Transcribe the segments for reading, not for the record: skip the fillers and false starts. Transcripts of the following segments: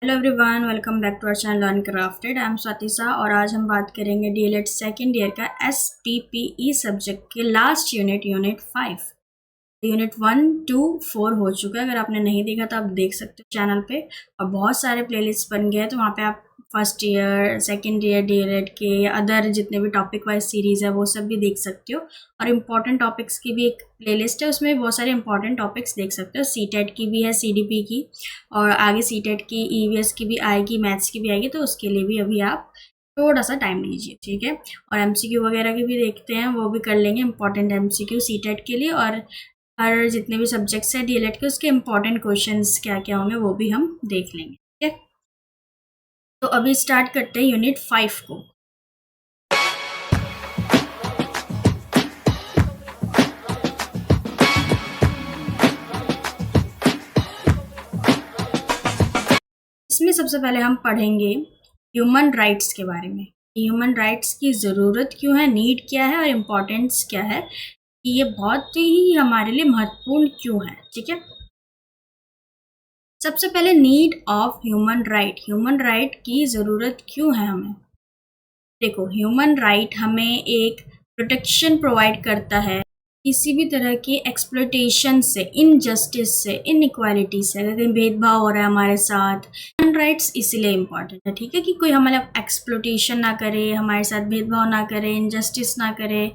Hello everyone, welcome back to our channel learn crafted. I am Swatisa और आज हम बात करेंगे डीएलएड सेकेंड ईयर का एसटीपीई सब्जेक्ट के लास्ट यूनिट 5। यूनिट 1 2 4 हो चुका है। अगर आपने नहीं देखा तो आप देख सकते हो चैनल पे, और बहुत सारे प्लेलिस्ट बन गए हैं, तो वहाँ पे आप first year second year DElEd के या अदर जितने भी टॉपिक वाइज सीरीज़ है वो सब भी देख सकते हो। और इम्पॉर्टेंट टॉपिक्स की भी एक प्लेलिस्ट है, उसमें बहुत सारे इंपॉर्टेंट टॉपिक्स देख सकते हो। सीटेट की भी है, सीडीपी की, और आगे सीटेट की ईवीएस की भी आएगी, मैथ्स की भी आएगी, तो उसके लिए भी अभी आप थोड़ा सा टाइम लीजिए, ठीक है। और एमसीक्यू वगैरह की भी देखते हैं, वो भी कर लेंगे, इंपॉर्टेंट एमसीक्यू सीटेट के लिए। और हर जितने भी सब्जेक्ट्स हैं डीएलएड के, उसके इंपॉर्टेंट क्वेश्चंस क्या क्या होंगे वो भी हम देख लेंगे, ठीक है। तो अभी स्टार्ट करते हैं यूनिट 5 को। इसमें सबसे पहले हम पढ़ेंगे ह्यूमन राइट्स के बारे में। ह्यूमन राइट्स की ज़रूरत क्यों है, नीड क्या है और इम्पोर्टेंस क्या है, कि ये बहुत ही हमारे लिए महत्वपूर्ण क्यों है, ठीक है। सबसे पहले need of human right. Human right की ज़रूरत क्यों है हमें। देखो, ह्यूमन राइट हमें एक प्रोटेक्शन प्रोवाइड करता है किसी भी तरह की एक्सप्लॉयटेशन से, इनजस्टिस से, इनइक्वालिटी से। अगर कहीं भेदभाव हो रहा है हमारे साथ, ह्यूमन राइट्स इसलिए इम्पॉर्टेंट है, ठीक है, कि कोई हमारे एक्सप्लॉयटेशन ना करे, हमारे साथ भेदभाव ना करे, इनजस्टिस ना करे,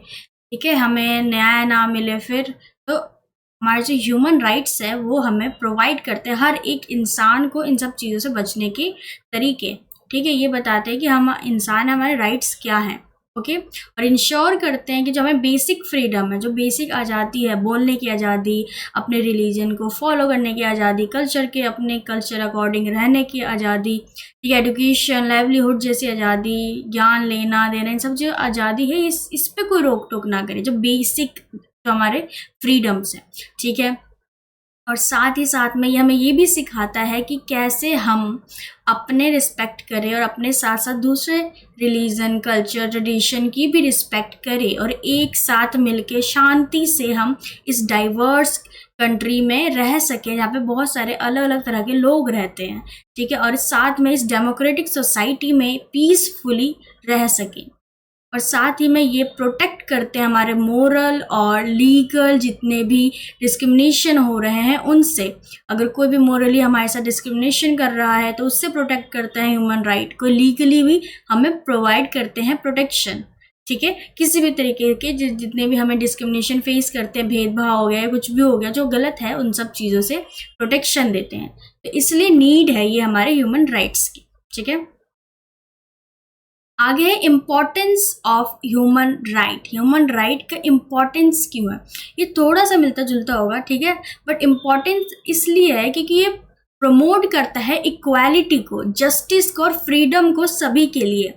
ठीक है, हमें न्याय ना मिले। फिर तो हमारे जो ह्यूमन राइट्स है वो हमें प्रोवाइड करते हैं हर एक इंसान को इन सब चीज़ों से बचने के तरीके, ठीक है। ये बताते हैं कि हम इंसान, हमारे राइट्स क्या हैं, ओके। और इंश्योर करते हैं कि जो हमें बेसिक फ्रीडम है, जो बेसिक आज़ादी है, बोलने की आज़ादी, अपने रिलीजन को फॉलो करने की आज़ादी, कल्चर के अपने कल्चर अकॉर्डिंग रहने की आज़ादी, ठीक है, एजुकेशन, लाइवलीहुड जैसी आज़ादी, ज्ञान लेना देना, इन सब जो आज़ादी है इस पे कोई रोक टोक ना करे, जो बेसिक जो हमारे फ्रीडम्स हैं, ठीक है। और साथ ही साथ में ये हमें ये भी सिखाता है कि कैसे हम अपने रिस्पेक्ट करें और अपने साथ साथ दूसरे रिलीजन, कल्चर, ट्रेडिशन की भी रिस्पेक्ट करें, और एक साथ मिलके शांति से हम इस डाइवर्स कंट्री में रह सकें, जहाँ पे बहुत सारे अलग अलग तरह के लोग रहते हैं, ठीक है। और साथ में इस डेमोक्रेटिक सोसाइटी में पीसफुली रह सकें। और साथ ही में ये प्रोटेक्ट करते हैं हमारे मोरल और लीगल जितने भी डिस्क्रिमिनेशन हो रहे हैं उनसे। अगर कोई भी मोरली हमारे साथ डिस्क्रिमिनेशन कर रहा है तो उससे प्रोटेक्ट करते हैं ह्यूमन राइट को, लीगली भी हमें प्रोवाइड करते हैं प्रोटेक्शन, ठीक है। किसी भी तरीके के जितने भी हमें डिस्क्रिमिनेशन फेस करते हैं, भेदभाव हो गया, कुछ भी हो गया जो गलत है, उन सब चीज़ों से प्रोटेक्शन देते हैं। तो इसलिए नीड है ये हमारे ह्यूमन राइट्स की, ठीक है। आगे है importance of human right. Human right का इम्पोर्टेंस क्यों है, ये थोड़ा सा मिलता जुलता होगा, ठीक है, बट इम्पोर्टेंस इसलिए है क्योंकि ये प्रमोट करता है इक्वालिटी को, जस्टिस को और फ्रीडम को सभी के लिए,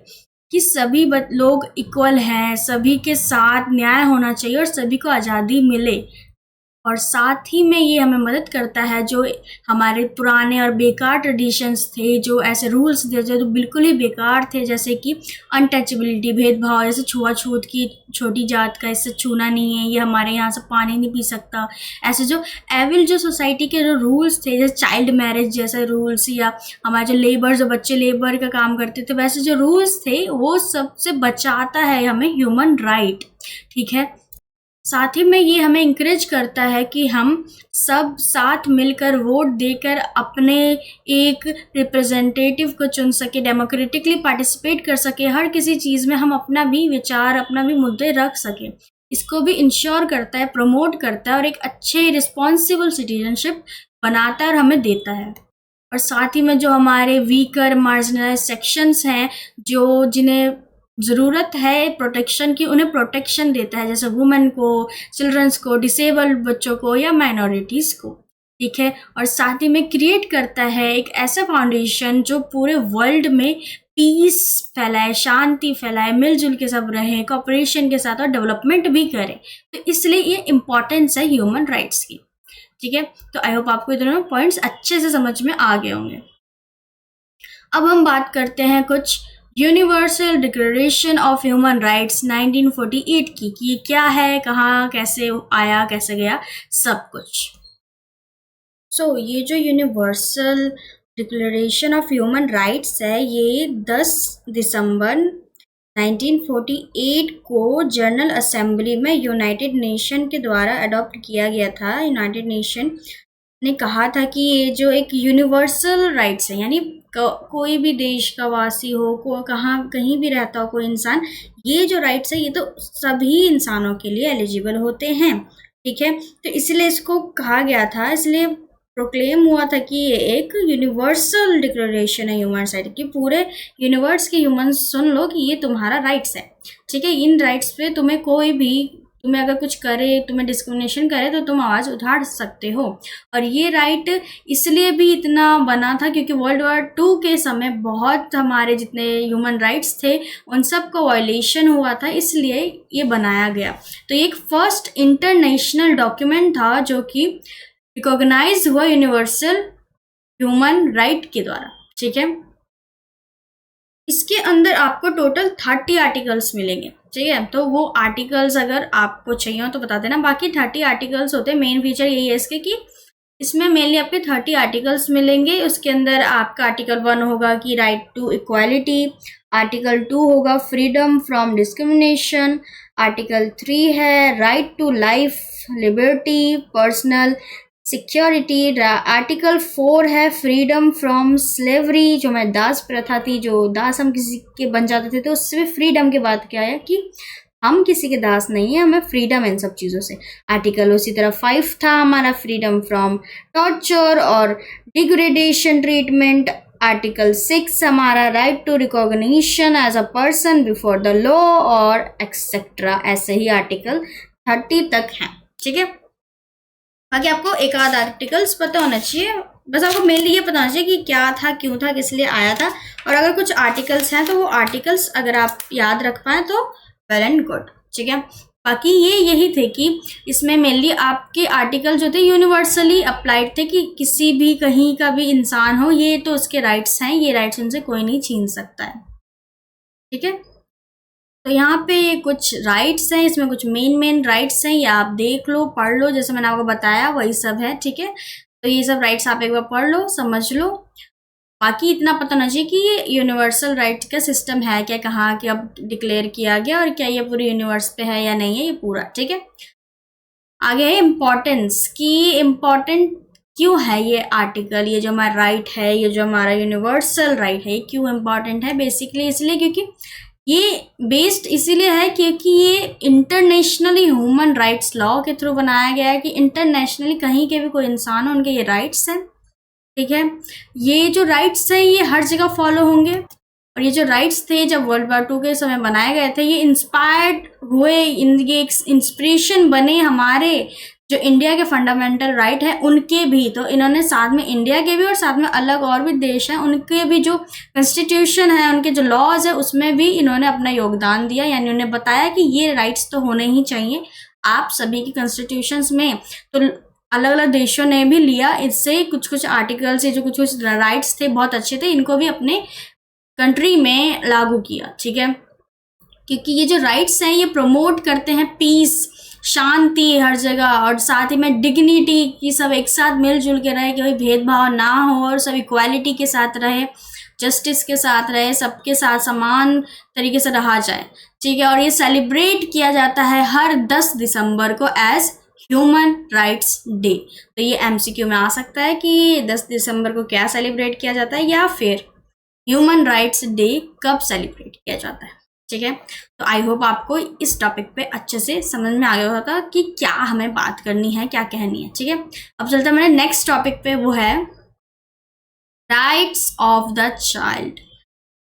कि सभी लोग इक्वल हैं, सभी के साथ न्याय होना चाहिए और सभी को आज़ादी मिले। और साथ ही में ये हमें मदद करता है जो हमारे पुराने और बेकार ट्रेडिशंस थे, जो ऐसे रूल्स थे जो बिल्कुल ही बेकार थे, जैसे कि अनटचेबिलिटी, भेदभाव, जैसे छुआछूत की, छोटी जात का इससे छूना नहीं है, ये हमारे यहाँ से पानी नहीं पी सकता, ऐसे जो एविल जो सोसाइटी के जो रूल्स थे, जैसे चाइल्ड मैरिज जैसे रूल्स, या हमारे जो लेबर, जो बच्चे लेबर का काम करते थे, वैसे जो रूल्स थे वो सबसे बचाता है हमें ह्यूमन राइट, ठीक है। साथ ही में ये हमें इंकरेज करता है कि हम सब साथ मिलकर वोट देकर अपने एक रिप्रेजेंटेटिव को चुन सके, डेमोक्रेटिकली पार्टिसिपेट कर सके, हर किसी चीज़ में हम अपना भी विचार, अपना भी मुद्दे रख सके। इसको भी इंश्योर करता है, प्रमोट करता है, और एक अच्छे रिस्पॉन्सिबल सिटीजनशिप बनाता है और हमें देता है। और साथ ही में जो हमारे वीकर मार्जिनलाइज सेक्शंस हैं, जो जिन्हें ज़रूरत है प्रोटेक्शन की, उन्हें प्रोटेक्शन देता है, जैसे वुमेन को, चिल्ड्रंस को, डिसेबल्ड बच्चों को या माइनॉरिटीज़ को, ठीक है। और साथ ही में क्रिएट करता है एक ऐसा फाउंडेशन जो पूरे वर्ल्ड में पीस फैलाए, शांति फैलाए, मिलजुल के सब रहें, कोऑपरेशन के साथ, और डेवलपमेंट भी करें। तो इसलिए ये इम्पॉर्टेंस है ह्यूमन राइट्स की, ठीक है। तो आई होप आपको दोनों पॉइंट्स अच्छे से समझ में आ गए होंगे। अब हम बात करते हैं कुछ universal declaration of human rights 1948 की, कि ये क्या है, कहाँ, कैसे आया, कैसे गया, सब कुछ। सो ये जो universal declaration of human rights है ये 10 दिसंबर 1948 को जनरल असेंबली में यूनाइटेड नेशन के द्वारा अडॉप्ट किया गया था। यूनाइटेड नेशन ने कहा था कि ये जो एक यूनिवर्सल राइट्स है, यानी कोई भी देश का वासी हो, कहीं भी रहता हो कोई इंसान, ये जो राइट्स है ये तो सभी इंसानों के लिए एलिजिबल होते हैं। ठीक है, तो इसलिए इसको कहा गया था, इसलिए प्रोक्लेम हुआ था कि ये एक यूनिवर्सल डिक्लेरेशन है ह्यूमन राइट की। पूरे यूनिवर्स के ह्यूमंस सुन लो कि ये तुम्हारा राइट्स है। ठीक है, इन राइट्स पे तुम्हें अगर कुछ करे, तुम्हें डिस्क्रिमिनेशन करे तो तुम आवाज़ उठा सकते हो। और ये राइट इसलिए भी इतना बना था क्योंकि वर्ल्ड वॉर 2 के समय बहुत हमारे जितने ह्यूमन राइट्स थे उन सब का वायलेशन हुआ था, इसलिए ये बनाया गया। तो ये एक फर्स्ट इंटरनेशनल डॉक्यूमेंट था जो कि रिकॉग्नाइज हुआ यूनिवर्सल ह्यूमन राइट के द्वारा। ठीक है, इसके अंदर आपको टोटल 30 आर्टिकल्स मिलेंगे। ठीक है, तो वो आर्टिकल्स अगर आपको चाहिए हो तो बता देना। बाकी 30 आर्टिकल्स होते हैं। मेन फीचर यही है इसके कि इसमें मेनली आपके 30 आर्टिकल्स मिलेंगे। उसके अंदर आपका आर्टिकल 1 होगा कि राइट टू इक्वालिटी, आर्टिकल 2 होगा फ्रीडम फ्रॉम डिस्क्रिमिनेशन, आर्टिकल 3 है right to life, liberty, personal security, article 4 है फ्रीडम फ्रॉम स्लेवरी, जो मैं दास प्रथा थी, जो दास हम किसी के बन जाते थे, तो उससे फ्रीडम के बाद क्या है कि हम किसी के दास नहीं है, हमें फ्रीडम है इन सब चीज़ों से। आर्टिकल उसी तरह 5 था हमारा फ्रीडम फ्रॉम टॉर्चर और डिग्रेडेशन ट्रीटमेंट। आर्टिकल 6 हमारा right to recognition as a person before the law और एक्सेट्रा। ऐसे ही आर्टिकल 30 तक हैं। ठीक है, बाकी आपको एक आध आर्टिकल्स पता होना चाहिए, बस आपको मेनली ये पता होना चाहिए कि क्या था, क्यों था, किस लिए आया था। और अगर कुछ आर्टिकल्स हैं तो वो आर्टिकल्स अगर आप याद रख पाए तो वेल एंड गुड। ठीक है, बाकी यही थे कि इसमें मेनली आपके आर्टिकल जो थे यूनिवर्सली अप्लाइड थे कि किसी भी कहीं का भी इंसान हो, ये तो उसके राइट्स हैं, ये राइट्स उनसे कोई नहीं छीन सकता है। ठीक है, तो यहाँ पे कुछ राइट्स हैं, इसमें कुछ मेन राइट्स हैं, ये आप देख लो, पढ़ लो, जैसे मैंने आपको बताया वही सब है। ठीक है, तो ये सब राइट्स आप एक बार पढ़ लो, समझ लो। बाकी इतना पता होना चाहिए कि ये यूनिवर्सल राइट का सिस्टम है क्या, कहाँ के अब डिक्लेयर किया गया और क्या ये पूरे यूनिवर्स पे है या नहीं है ये पूरा। ठीक है, आगे है इम्पोर्टेंस, कि इम्पोर्टेंट क्यों है ये आर्टिकल, ये जो हमारा राइट है, ये जो हमारा यूनिवर्सल राइट है, ये क्यों इम्पोर्टेंट है। बेसिकली इसलिए क्योंकि ये बेस्ड इसीलिए है क्योंकि ये इंटरनेशनली ह्यूमन राइट्स लॉ के थ्रू बनाया गया है कि इंटरनेशनली कहीं के भी कोई इंसान हो उनके ये राइट्स हैं। ठीक है, ये जो राइट्स हैं ये हर जगह फॉलो होंगे। और ये जो राइट्स थे जब वर्ल्ड वॉर 2 के समय बनाए गए थे, ये इंस्पायर्ड हुए, ये एक इंस्पिरेशन बने हमारे जो इंडिया के फंडामेंटल राइट है उनके भी। तो इन्होंने साथ में इंडिया के भी और साथ में अलग और भी देश हैं उनके भी जो कॉन्स्टिट्यूशन है, उनके जो लॉज है, उसमें भी इन्होंने अपना योगदान दिया। यानी उन्होंने बताया कि ये राइट्स तो होने ही चाहिए आप सभी की कॉन्स्टिट्यूशंस में। तो अलग अलग देशों ने भी लिया इससे कुछ आर्टिकल्स, जो कुछ राइट्स थे बहुत अच्छे थे, इनको भी अपने कंट्री में लागू किया। ठीक है, क्योंकि ये जो राइट्स हैं ये प्रमोट करते हैं पीस, शांति हर जगह, और साथ ही में डिग्निटी की सब एक साथ मिलजुल के रहे, कोई भेदभाव ना हो और सब इक्वालिटी के साथ रहे, जस्टिस के साथ रहे, सबके साथ समान तरीके से रहा जाए। ठीक है, और ये सेलिब्रेट किया जाता है हर 10 दिसंबर को एज ह्यूमन राइट्स डे। तो ये एमसीक्यू में आ सकता है कि 10 दिसंबर को क्या सेलिब्रेट किया जाता है या फिर ह्यूमन राइट्स डे कब सेलिब्रेट किया जाता है। ठीक है, तो आई होप आपको इस टॉपिक पे अच्छे से समझ में आ गया होगा कि क्या हमें बात करनी है, क्या कहनी है। ठीक है, अब चलते हैं मेरे नेक्स्ट टॉपिक पे, वो है rights of the child,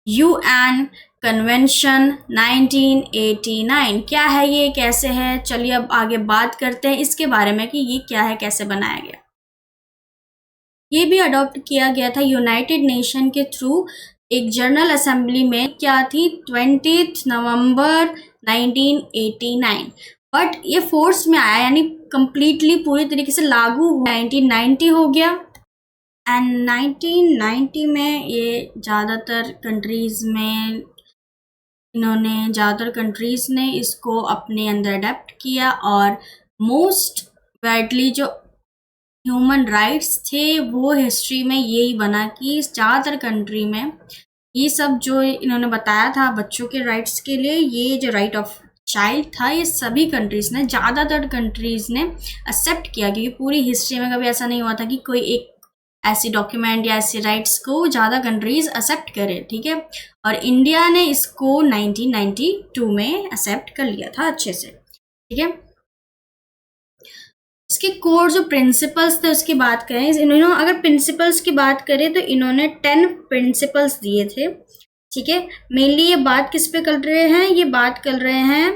UN convention 1989। क्या है ये, कैसे है, चलिए अब आगे बात करते हैं इसके बारे में कि ये क्या है, कैसे बनाया गया। ये भी अडॉप्ट किया गया था यूनाइटेड नेशन के थ्रू एक जनरल असेंबली में, क्या थी 20 नवंबर 1989। बट ये फोर्स में आया, यानी कंप्लीटली पूरी तरीके से लागू 1990 हो गया। एंड 1990 में ये ज़्यादातर कंट्रीज़ ने इसको अपने अंदर अडेप्ट किया। और मोस्ट वाइडली जो ह्यूमन राइट्स थे वो हिस्ट्री में यही बना कि ज़्यादातर कंट्री में ये सब जो इन्होंने बताया था बच्चों के राइट्स के लिए, ये जो राइट ऑफ चाइल्ड था, ये सभी कंट्रीज़ ने, ज़्यादातर कंट्रीज़ ने एक्सेप्ट किया, क्योंकि पूरी हिस्ट्री में कभी ऐसा नहीं हुआ था कि कोई एक ऐसी डॉक्यूमेंट या ऐसे राइट्स को ज़्यादा कंट्रीज़ एक्सेप्ट करे, ठीक है। और इंडिया ने इसको 1992 में एक्सेप्ट कर लिया था अच्छे से, ठीक है। इसके कोर जो प्रिंसिपल्स थे उसकी बात करें, इन्होंने अगर प्रिंसिपल्स की बात करें तो इन्होंने 10 प्रिंसिपल्स दिए थे, ठीक है। मेनली ये बात किस पे कर रहे हैं, ये बात कर रहे हैं,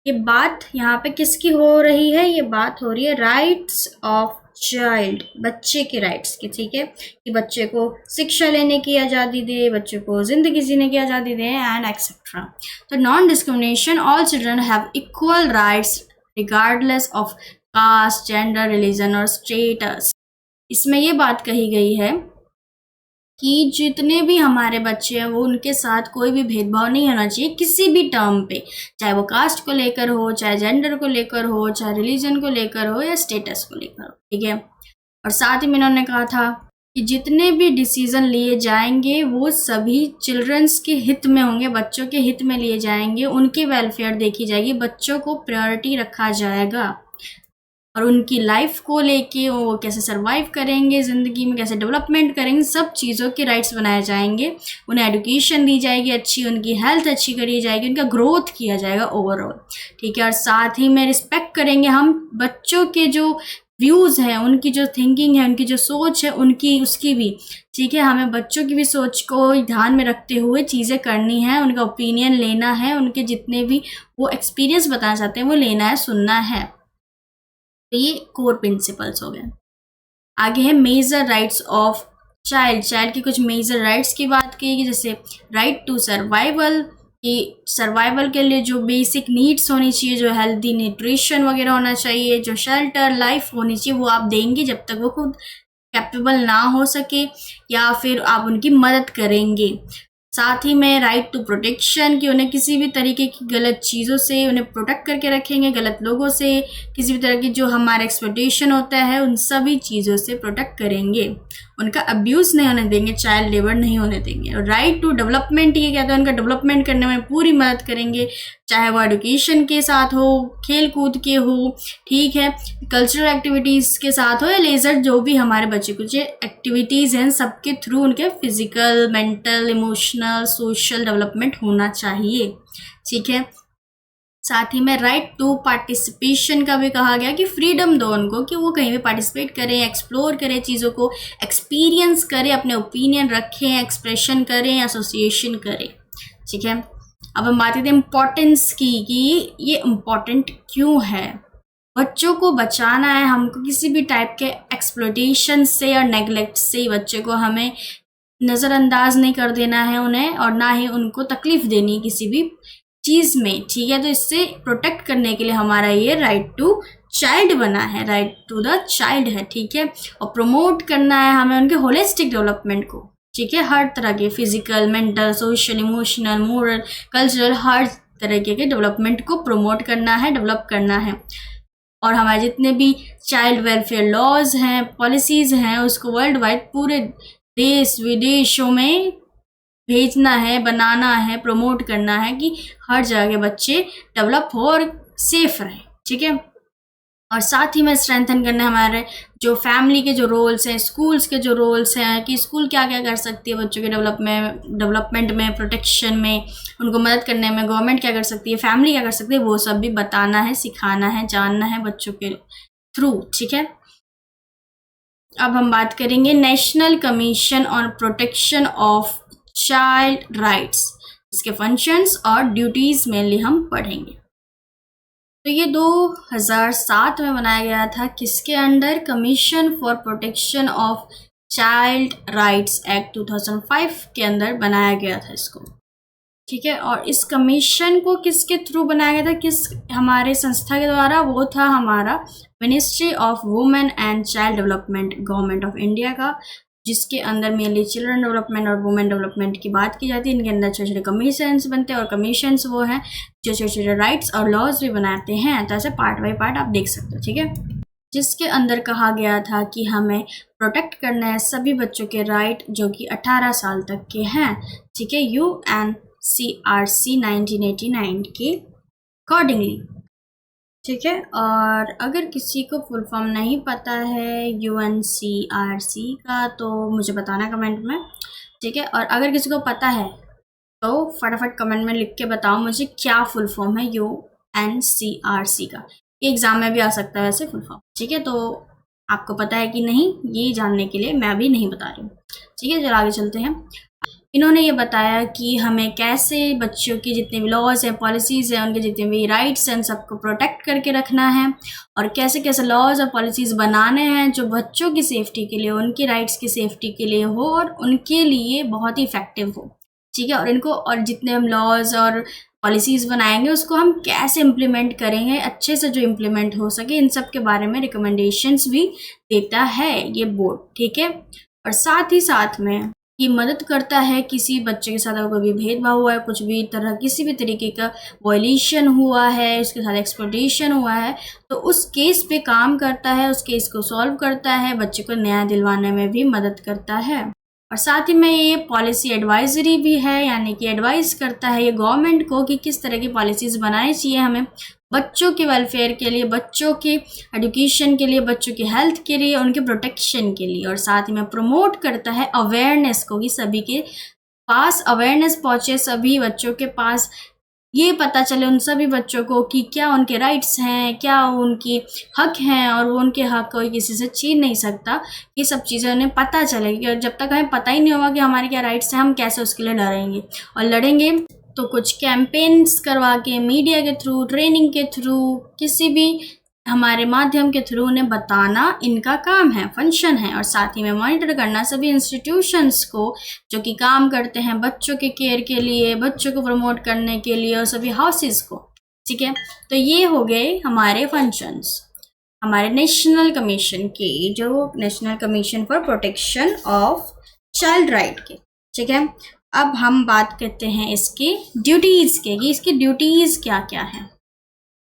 ये बात यहाँ पे किसकी हो रही है, ये बात हो रही है राइट्स ऑफ चाइल्ड, बच्चे के राइट्स की, ठीक है। कि बच्चे को शिक्षा लेने की आज़ादी दे, बच्चे को जिंदगी जीने की आज़ादी दे एंड एक्सेट्रा। तो non discrimination, all children have equal rights regardless of caste, gender, religion और स्टेटस। इसमें ये बात कही गई है कि जितने भी हमारे बच्चे हैं वो उनके साथ कोई भी भेदभाव नहीं होना चाहिए किसी भी टर्म पे, चाहे वो कास्ट को लेकर हो, चाहे जेंडर को लेकर हो, चाहे रिलीजन को लेकर हो या स्टेटस को लेकर हो, ठीक है। और साथ ही में उन्होंने कहा था कि जितने भी डिसीजन लिए जाएंगे वो सभी चिल्ड्रंस के हित में होंगे, बच्चों के हित में लिए जाएंगे, उनकी वेलफेयर देखी जाएगी, बच्चों को प्रायोरिटी रखा जाएगा और उनकी लाइफ को लेके वो कैसे सरवाइव करेंगे ज़िंदगी में, कैसे डेवलपमेंट करेंगे, सब चीज़ों के राइट्स बनाए जाएंगे, उन्हें एजुकेशन दी जाएगी अच्छी, उनकी हेल्थ अच्छी करी जाएगी, उनका ग्रोथ किया जाएगा ओवरऑल, ठीक है। और साथ ही में रिस्पेक्ट करेंगे हम बच्चों के जो व्यूज़ हैं, उनकी जो थिंकिंग है, उनकी जो सोच है, उनकी उसकी भी, ठीक है। हमें बच्चों की भी सोच को ध्यान में रखते हुए चीज़ें करनी है, उनका ओपिनियन लेना है, उनके जितने भी वो एक्सपीरियंस बताना चाहते हैं वो लेना है, सुनना है। तो ये कोर प्रिंसिपल्स हो गए। आगे है major rights of child, child की कुछ मेजर राइट्स की बात की, जैसे राइट टू सर्वाइवल, कि सर्वाइवल के लिए जो बेसिक नीड्स होनी चाहिए, जो हेल्दी न्यूट्रिशन वगैरह होना चाहिए, जो शेल्टर लाइफ होनी चाहिए वो आप देंगे जब तक वो खुद कैपेबल ना हो सके, या फिर आप उनकी मदद करेंगे। साथ ही में राइट टू प्रोटेक्शन, कि उन्हें किसी भी तरीके की गलत चीज़ों से उन्हें प्रोटेक्ट करके रखेंगे, गलत लोगों से, किसी भी तरह की जो हमारा एक्सप्लॉयटेशन होता है उन सभी चीज़ों से प्रोटेक्ट करेंगे, उनका अब्यूज़ नहीं होने देंगे, चाइल्ड लेबर नहीं होने देंगे। और राइट टू डेवलपमेंट, ये कहते हैं उनका डेवलपमेंट करने में पूरी मदद करेंगे, चाहे वो एजुकेशन के साथ हो, खेल कूद के हो, ठीक है, कल्चरल एक्टिविटीज़ के साथ हो, या लेज़र जो भी हमारे बच्चे कुछ एक्टिविटीज़ हैं सबके थ्रू उनके physical, mental, emotional, social development होना चाहिए, ठीक है। साथ ही में राइट टू पार्टिसिपेशन का भी कहा गया कि फ्रीडम दो उनको कि वो कहीं भी पार्टिसिपेट करें, एक्सप्लोर करें, चीज़ों को एक्सपीरियंस करें, अपने ओपिनियन रखें, एक्सप्रेशन करें, एसोसिएशन करें, ठीक है। अब हम बात करते हैं इम्पोर्टेंस की, कि ये इम्पोर्टेंट क्यों है। बच्चों को बचाना है हमको किसी भी टाइप के एक्सप्लॉयटेशन से और नेगलेक्ट से, बच्चे को हमें नज़रअंदाज नहीं कर देना है उन्हें, और ना ही उनको तकलीफ़ देनी है किसी भी चीज़ में, ठीक है। तो इससे प्रोटेक्ट करने के लिए हमारा ये राइट टू चाइल्ड बना है, राइट टू द चाइल्ड है, ठीक है। और प्रमोट करना है हमें उनके होलिस्टिक डेवलपमेंट को, ठीक है, हर तरह के physical, mental, social, emotional, moral, cultural, हर तरीके के डेवलपमेंट को प्रमोट करना है, डेवलप करना है। और हमारे जितने भी चाइल्ड वेलफेयर लॉज हैं, पॉलिसीज़ हैं, उसको वर्ल्ड वाइड पूरे देश विदेशों में भेजना है, बनाना है, प्रमोट करना है कि हर जगह के बच्चे डेवलप हो और सेफ रहें, ठीक है। और साथ ही में स्ट्रेंथन करना है हमारे जो फैमिली के जो रोल्स हैं, स्कूल्स के जो रोल्स हैं, कि स्कूल क्या क्या कर सकती है बच्चों के डेवलपमेंट में, प्रोटेक्शन में, उनको मदद करने में, गवर्नमेंट क्या कर सकती है, फैमिली क्या कर सकती है, वो सब भी बताना है, सिखाना है, जानना है बच्चों के थ्रू, ठीक है। अब हम बात करेंगे national commission on protection of child rights, इसके फंक्शंस और ड्यूटीज़ मेनली हम पढ़ेंगे। तो ये 2007 में बनाया गया था, किसके under, commission for protection of child rights act 2005 के अंदर बनाया गया था इसको, ठीक है। और इस कमीशन को किसके थ्रू बनाया गया था, किस हमारे संस्था के द्वारा, वो था हमारा ministry of women and child development, government of India का, जिसके अंदर मेनली चिल्ड्रन डेवलपमेंट और वुमेन डेवलपमेंट की बात की जाती है। इनके अंदर छोटे छोटे कमीशंस बनते हैं, और कमीशंस वो हैं जो छोटे छोटे राइट्स और लॉज भी बनाते हैं। तो ऐसे पार्ट बाय पार्ट आप देख सकते हो, ठीक है। जिसके अंदर कहा गया था कि हमें प्रोटेक्ट करना है सभी बच्चों के राइट जो कि 18 साल तक के हैं, ठीक है, UNCRC 1989 के अकॉर्डिंगली, ठीक है। और अगर किसी को फुल फॉर्म नहीं पता है UNCRC का तो मुझे बताना कमेंट में, ठीक है। और अगर किसी को पता है तो फटाफट कमेंट में लिख के बताओ मुझे क्या फुल फॉर्म है UNCRC का। ये एग्जाम में भी आ सकता है वैसे फुल फॉर्म, ठीक है। तो आपको पता है कि नहीं, ये जानने के लिए मैं भी नहीं बता रही हूँ, ठीक है। चलो आगे चलते हैं। इन्होंने ये बताया कि हमें कैसे बच्चों की जितने भी लॉज हैं, पॉलिसीज़ हैं, उनके जितने भी राइट्स हैं, उन सबको प्रोटेक्ट करके रखना है, और कैसे कैसे लॉज और पॉलिसीज़ बनाने हैं जो बच्चों की सेफ्टी के लिए, उनकी राइट्स की सेफ्टी के लिए हो और उनके लिए बहुत ही इफ़ेक्टिव हो, ठीक है। और इनको, और जितने हम लॉज और पॉलिसीज़ बनाएंगे उसको हम कैसे इम्प्लीमेंट करेंगे अच्छे से, जो इम्प्लीमेंट हो सके, इन सब के बारे में रिकमेंडेशंस भी देता है ये बोर्ड, ठीक है। और साथ ही साथ में ये मदद करता है किसी बच्चे के साथ अगर कोई भी भेदभाव हुआ है, कुछ भी तरह किसी भी तरीके का वायलेशन हुआ है, उसके साथ एक्सप्लॉयटेशन हुआ है, तो उस केस पे काम करता है, उस केस को सॉल्व करता है, बच्चे को न्याय दिलवाने में भी मदद करता है। और साथ ही में ये पॉलिसी एडवाइजरी भी है, यानी कि एडवाइस करता है ये गवर्नमेंट को कि किस तरह की पॉलिसीज़ बनानी चाहिए हमें बच्चों के वेलफेयर के लिए, बच्चों के एजुकेशन के लिए, बच्चों की हेल्थ के लिए, उनके प्रोटेक्शन के लिए। और साथ ही में प्रमोट करता है अवेयरनेस को कि सभी के पास अवेयरनेस पहुँचे, सभी बच्चों के पास ये पता चले उन सभी बच्चों को कि क्या उनके राइट्स हैं, क्या उनकी हक हैं, और वो उनके हक कोई किसी से छीन नहीं सकता। ये सब चीज़ें उन्हें पता चलेगी, और जब तक हमें पता ही नहीं होगा कि हमारे क्या राइट्स हैं, हम कैसे उसके लिए लड़ेंगे। और लड़ेंगे तो कुछ कैंपेन्स करवा के, मीडिया के थ्रू, ट्रेनिंग के थ्रू, किसी भी हमारे माध्यम के थ्रू उन्हें बताना इनका काम है, फंक्शन है। और साथ ही में मॉनिटर करना सभी इंस्टीट्यूशंस को जो कि काम करते हैं बच्चों के केयर के लिए, बच्चों को प्रमोट करने के लिए, और सभी हाउसेस को, ठीक है। तो ये हो गए हमारे फंक्शंस हमारे नेशनल कमीशन के, जो national commission for protection of child right के, ठीक है। अब हम बात करते हैं इसकी ड्यूटीज़ के, कि इसकी ड्यूटीज़ क्या क्या हैं।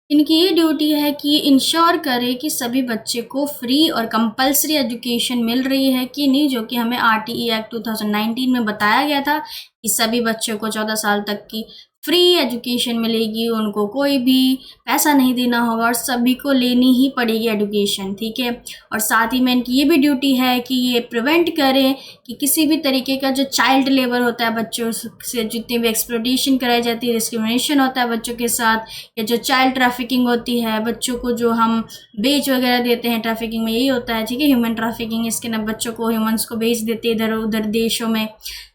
इनकी ये ड्यूटी है कि इंश्योर करे कि सभी बच्चे को फ्री और कंपलसरी एजुकेशन मिल रही है कि नहीं, जो कि हमें RTE एक्ट 2019 में बताया गया था कि सभी बच्चों को 14 साल तक की फ्री एजुकेशन मिलेगी, उनको कोई भी पैसा नहीं देना होगा और सभी को लेनी ही पड़ेगी एजुकेशन, ठीक है। और साथ ही में इनकी ये भी ड्यूटी है कि ये प्रिवेंट करें कि किसी भी तरीके का जो चाइल्ड लेबर होता है, बच्चों से जितनी भी एक्सप्लॉयटेशन कराई जाती है, डिस्क्रिमिनेशन होता है बच्चों के साथ, या जो चाइल्ड ट्रैफिकिंग होती है, बच्चों को जो हम बेच वगैरह देते हैं, ट्रैफिकिंग में यही होता है, ठीक है, ह्यूमन ट्रैफिकिंग, इसके ना बच्चों को, ह्यूमंस को बेच देते इधर उधर देशों में।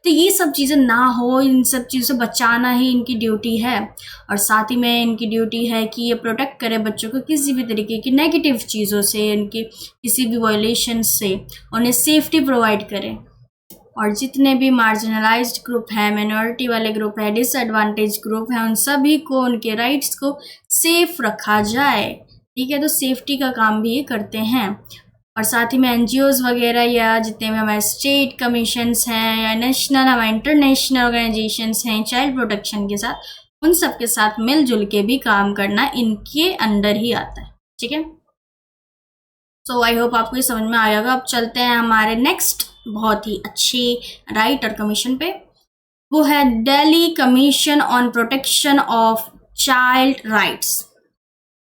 तो ये सब चीज़ें ना हो, इन सब चीज़ों से बचाना ही इनकी ड्यूटी है। और साथ ही में इनकी ड्यूटी है कि ये प्रोटेक्ट करे बच्चों को किसी भी तरीके की नेगेटिव चीज़ों से, इनकी किसी भी वायलेशन से, उन्हें सेफ्टी प्रोवाइड करें। और जितने भी मार्जिनलाइज्ड ग्रुप हैं, माइनॉरिटी वाले ग्रुप है, डिसएडवांटेज ग्रुप है, उन सभी को, उनके राइट्स को सेफ रखा जाए, ठीक है। तो सेफ्टी का काम भी ये करते हैं। और साथ ही में NGOs वगैरह, या जितने भी हमारे स्टेट कमीशंस हैं, या नेशनल हमारे इंटरनेशनल ऑर्गेनाइजेशंस हैं चाइल्ड प्रोटेक्शन के साथ, उन सब के साथ मिलजुल के भी काम करना इनके अंडर ही आता है, ठीक है। सो आई होप आपको ये समझ में आएगा। अब चलते हैं हमारे नेक्स्ट बहुत ही अच्छी राइट और कमीशन पे, वो है Delhi commission on protection of child rights,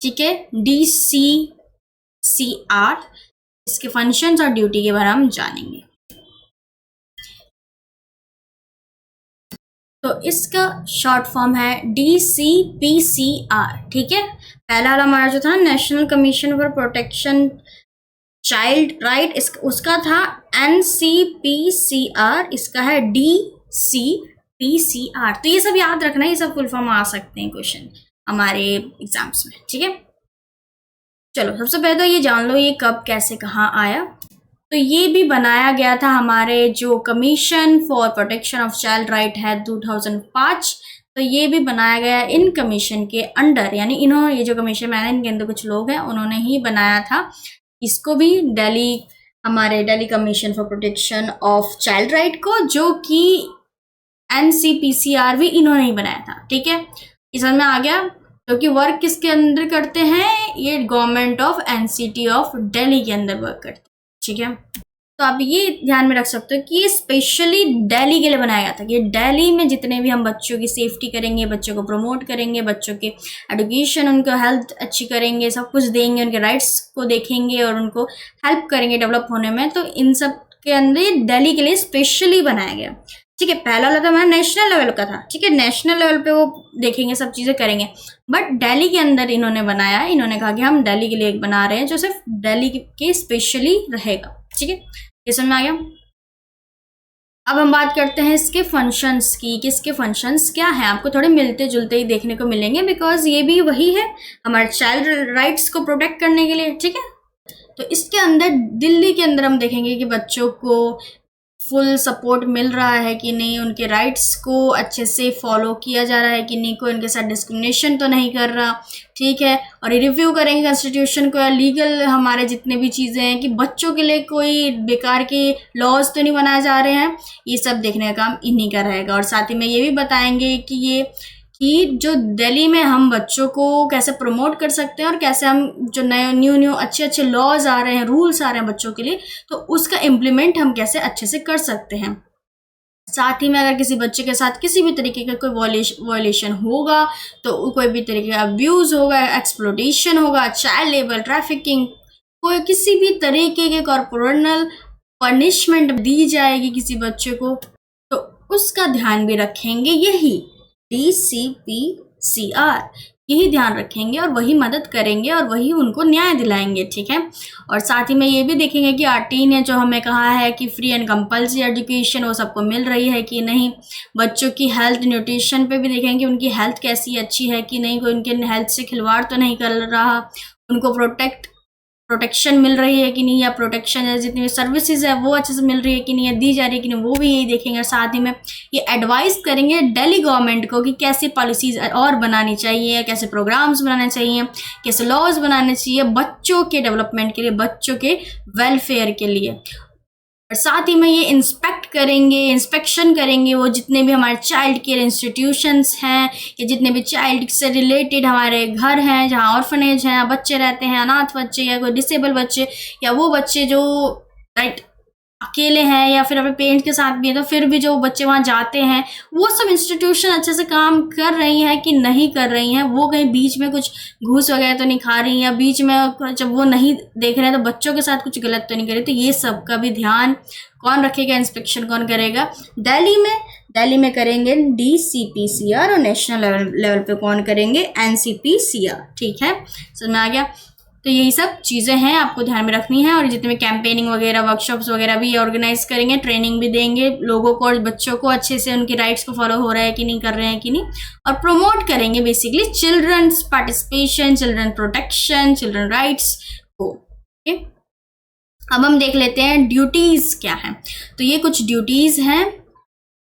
ठीक है, DCCR। इसके फंक्शंस और ड्यूटी के बारे में हम जानेंगे। तो इसका शॉर्ट फॉर्म है DCPCR, ठीक है। पहला वाला हमारा जो था national commission for protection child right, उसका था NCPCR, इसका है DCPCR। तो ये सब याद रखना, ये सब फुल फॉर्म आ सकते हैं क्वेश्चन हमारे एग्जाम्स में, ठीक है। चलो सबसे पहले तो ये जान लो ये कब कैसे कहाँ आया। तो ये भी बनाया गया था हमारे जो commission for protection of child right है 2005। तो ये भी बनाया गया इन कमीशन के अंडर, यानी इन्होंने, ये जो कमीशन बनाया इनके अंदर कुछ लोग हैं, उन्होंने ही बनाया था इसको भी, हमारे Delhi commission for protection of child right को, जो कि NCPCR भी इन्होंने ही बनाया था, ठीक है। इस समझ में आ गया। जो कि वर्क किसके अंदर करते हैं, ये government of NCT of Delhi के अंदर वर्क करते हैं, ठीक है। तो आप ये ध्यान में रख सकते हो कि ये स्पेशली दिल्ली के लिए बनाया गया था कि दिल्ली में जितने भी हम बच्चों की सेफ्टी करेंगे, बच्चों को प्रमोट करेंगे, बच्चों के एजुकेशन, उनको हेल्थ अच्छी करेंगे, सब कुछ देंगे, उनके राइट्स को देखेंगे और उनको हेल्प करेंगे डेवलप होने में, तो इन सब के अंदर दिल्ली के लिए स्पेशली बनाया गया, ठीक है। पहला वाला तो हमारा नेशनल लेवल का था, ठीक है, नेशनल लेवल पे वो देखेंगे, सब चीज़ें करेंगे, बट दिल्ली के अंदर इन्होंने बनाया, इन्होंने कहा कि हम दिल्ली के लिए एक बना रहे हैं जो सिर्फ दिल्ली के स्पेशली रहेगा, ठीक है। ये समझ में आ गया। अब हम बात करते हैं इसके फंक्शंस की, कि इसके फंक्शंस क्या हैं। आपको थोड़े मिलते जुलते ही देखने को मिलेंगे, बिकॉज ये भी वही है हमारे चाइल्ड राइट्स को प्रोटेक्ट करने के लिए, ठीक है। तो इसके अंदर दिल्ली के अंदर हम देखेंगे कि बच्चों को फुल सपोर्ट मिल रहा है कि नहीं, उनके राइट्स को अच्छे से फॉलो किया जा रहा है कि नहीं, कोई उनके साथ डिस्क्रिमिनेशन तो नहीं कर रहा, ठीक है। और ये रिव्यू करेंगे कॉन्स्टिट्यूशन को, लीगल हमारे जितने भी चीज़ें हैं कि बच्चों के लिए कोई बेकार के लॉज तो नहीं बनाए जा रहे हैं, ये सब देखने का काम इन्हीं का रहेगा। और साथ ही में ये भी बताएंगे कि जो दिल्ली में हम बच्चों को कैसे प्रमोट कर सकते हैं और कैसे हम जो नए न्यू अच्छे लॉज आ रहे हैं, रूल्स आ रहे हैं बच्चों के लिए, तो उसका इम्प्लीमेंट हम कैसे अच्छे से कर सकते हैं। साथ ही में अगर किसी बच्चे के साथ किसी भी तरीके का कोई वॉयलेशन होगा, तो कोई भी तरीके का अब्यूज़ होगा, एक्सप्लॉयटेशन होगा, चाइल्ड लेबर, ट्रैफिकिंग, कोई किसी भी तरीके के कॉर्पोरल पनिशमेंट दी जाएगी किसी बच्चे को, तो उसका ध्यान भी रखेंगे यही DCPCR, यही ध्यान रखेंगे और वही मदद करेंगे और वही उनको न्याय दिलाएंगे, ठीक है। और साथ ही में ये भी देखेंगे कि RT ने जो हमें कहा है कि फ्री एंड कंपल्सरी एजुकेशन वो सबको मिल रही है कि नहीं, बच्चों की हेल्थ न्यूट्रिशन पे भी देखेंगे उनकी हेल्थ कैसी अच्छी है कि नहीं, कोई उनके हेल्थ से खिलवाड़ तो नहीं कर रहा, उनको प्रोटेक्शन मिल रही है कि नहीं, या प्रोटेक्शन है जितनी भी सर्विसेज है वो अच्छे से मिल रही है कि नहीं, या दी जा रही है कि नहीं, वो भी यही देखेंगे। और साथ ही में ये एडवाइस करेंगे दिल्ली गवर्नमेंट को कि कैसे पॉलिसीज और बनानी चाहिए, कैसे प्रोग्राम्स बनाने चाहिए, कैसे लॉज बनाने चाहिए बच्चों के डेवलपमेंट के लिए, बच्चों के वेलफेयर के लिए। और साथ ही में ये इंस्पेक्शन करेंगे वो जितने भी हमारे चाइल्ड केयर इंस्टीट्यूशंस हैं, या जितने भी चाइल्ड से रिलेटेड हमारे घर हैं जहाँ ऑर्फनेज हैं, बच्चे रहते हैं, अनाथ बच्चे या कोई डिसेबल बच्चे, या वो बच्चे जो अकेले हैं या फिर अपने पेरेंट्स के साथ भी हैं, तो फिर भी जो बच्चे वहाँ जाते हैं, वो सब इंस्टीट्यूशन अच्छे से काम कर रही हैं कि नहीं कर रही हैं, वो कहीं बीच में कुछ घूस वगैरह तो नहीं खा रही हैं, या बीच में जब वो नहीं देख रहे हैं तो बच्चों के साथ कुछ गलत तो नहीं कर रही। तो ये सब का भी ध्यान कौन रखेगा, इंस्पेक्शन कौन करेगा, दिल्ली में करेंगे DCPCR, और नेशनल लेवल पे कौन करेंगे, NCPCR, ठीक है, समझ में आ गया। तो यही सब चीज़ें हैं आपको ध्यान में रखनी है। और जितने भी कैंपेनिंग वगैरह, वर्कशॉप्स वगैरह भी ऑर्गेनाइज करेंगे, ट्रेनिंग भी देंगे लोगों को और बच्चों को अच्छे से उनके राइट्स को फॉलो हो रहा है कि नहीं, कर रहे हैं कि नहीं, और प्रमोट करेंगे basically children's participation, children protection, children rights को। ओके, अब हम देख लेते हैं ड्यूटीज़ क्या हैं। तो ये कुछ ड्यूटीज़ हैं,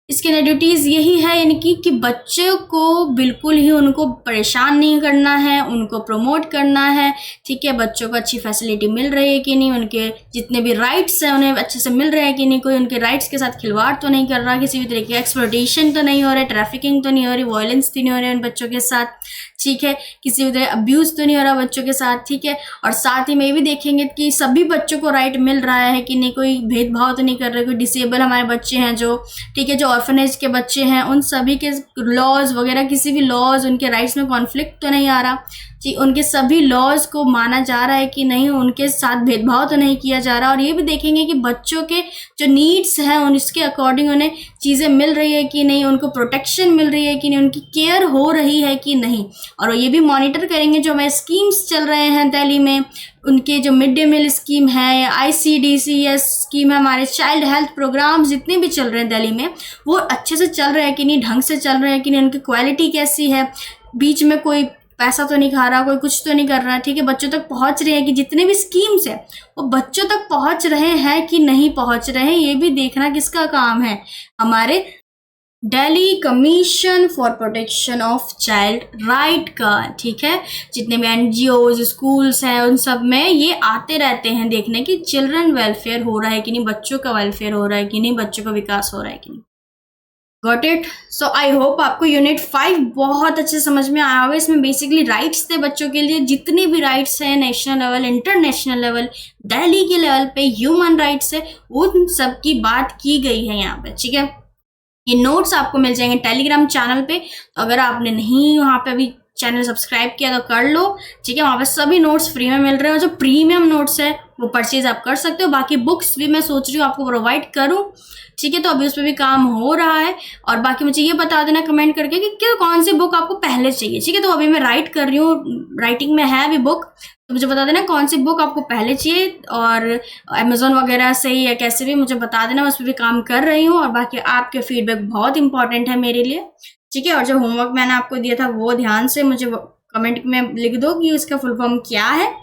इसके अंदर ड्यूटीज़ यही है यानी कि बच्चों को बिल्कुल ही उनको परेशान नहीं करना है, उनको प्रमोट करना है, ठीक है। बच्चों को अच्छी फैसिलिटी मिल रही है कि नहीं, उनके जितने भी राइट्स हैं उन्हें अच्छे से मिल रहे हैं कि नहीं, कोई उनके राइट्स के साथ खिलवाड़ तो नहीं कर रहा, किसी भी तरीके की एक्सप्लॉयटेशन तो नहीं हो रहा है, ट्रैफिकिंग तो नहीं हो रही, वायलेंस तो नहीं हो रही है उन बच्चों के साथ, ठीक है, किसी भी तरह अब्यूज़ तो नहीं हो रहा बच्चों के साथ, ठीक है। और साथ ही में ये भी देखेंगे कि सभी बच्चों को राइट मिल रहा है कि नहीं, कोई भेदभाव तो नहीं कर रहे, कोई डिसेबल हमारे बच्चे हैं जो, ठीक है, जो ऑर्फनेज के बच्चे हैं, उन सभी के लॉज वगैरह, किसी भी लॉज उनके राइट्स में कॉन्फ्लिक्ट तो नहीं आ रहा, जी, उनके सभी लॉज को माना जा रहा है कि नहीं, उनके साथ भेदभाव तो नहीं किया जा रहा। और ये भी देखेंगे कि बच्चों के जो नीड्स हैं उसके अकॉर्डिंग उन्हें चीज़ें मिल रही है कि नहीं, उनको प्रोटेक्शन मिल रही है कि नहीं, उनकी केयर हो रही है कि नहीं। और ये भी मॉनिटर करेंगे जो हमारे स्कीम्स चल रहे हैं दिल्ली में, उनके जो मिड डे मील स्कीम है या ICDCS स्कीम है, हमारे चाइल्ड हेल्थ प्रोग्राम्स जितने भी चल रहे हैं दिल्ली में, वो अच्छे से चल रहे हैं कि नहीं, ढंग से चल रहे हैं कि नहीं, उनकी क्वालिटी कैसी है, बीच में कोई पैसा तो नहीं खा रहा, कोई कुछ तो नहीं कर रहा, ठीक है, बच्चों तक पहुंच रहे हैं कि जितने भी स्कीम्स है वो बच्चों तक पहुंच रहे हैं कि नहीं पहुंच रहे हैं, ये भी देखना किसका काम है, हमारे Delhi commission for protection of child right का, ठीक है। जितने भी NGOs, स्कूल्स हैं, उन सब में ये आते रहते हैं देखने कि चिल्ड्रन वेलफेयर हो रहा है कि नहीं, बच्चों का वेलफेयर हो रहा है कि नहीं, बच्चों का विकास हो रहा है कि नहीं। Got it. So I hope आपको यूनिट 5 बहुत अच्छे समझ में आया होगा। इसमें बेसिकली राइट्स थे बच्चों के लिए, जितने भी राइट्स हैं national level, international level, Delhi के लेवल पे ह्यूमन राइट्स है, उन सब की बात की गई है यहाँ पे, ठीक है। ये नोट्स आपको मिल जाएंगे टेलीग्राम चैनल पे, तो अगर आपने नहीं वहाँ पे अभी चैनल सब्सक्राइब किया तो कर लो, ठीक है। वहाँ पे सभी नोट्स फ्री में मिल रहे हैं, जो प्रीमियम नोट्स है वो परचेज आप कर सकते हो। बाकी बुक्स भी मैं सोच रही हूँ आपको प्रोवाइड करूँ, ठीक है। तो अभी उस पर भी काम हो रहा है। और बाकी मुझे ये बता देना कमेंट करके कि कौन सी बुक आपको पहले चाहिए, ठीक है। तो अभी मैं राइट कर रही हूँ, राइटिंग में है अभी बुक, तो मुझे बता देना कौन सी बुक आपको पहले चाहिए, और अमेजोन वगैरह से ही या कैसे भी मुझे बता देना, मैं उस पर भी काम कर रही हूँ। और बाकी आपके फीडबैक बहुत इंपॉर्टेंट है मेरे लिए, ठीक है। और जो होमवर्क मैंने आपको दिया था वो ध्यान से मुझे कमेंट में लिख दो कि इसका फुल फॉर्म क्या है,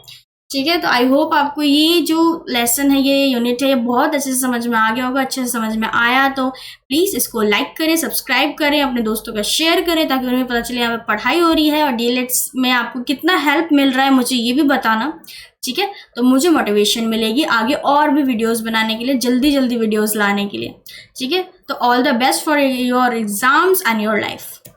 ठीक है। तो आई होप आपको ये जो लेसन है, ये यूनिट है, ये बहुत अच्छे से समझ में आ गया होगा। अच्छे से समझ में आया तो प्लीज़ इसको लाइक करें, सब्सक्राइब करें, अपने दोस्तों का शेयर करें, ताकि उन्हें पता चले यहाँ पे पढ़ाई हो रही है और डीएलएड्स में आपको कितना हेल्प मिल रहा है, मुझे ये भी बताना, ठीक है। तो मुझे मोटिवेशन मिलेगी आगे और भी वीडियोस बनाने के लिए, जल्दी जल्दी वीडियोस लाने के लिए, ठीक है। तो all the best for your exams and your life.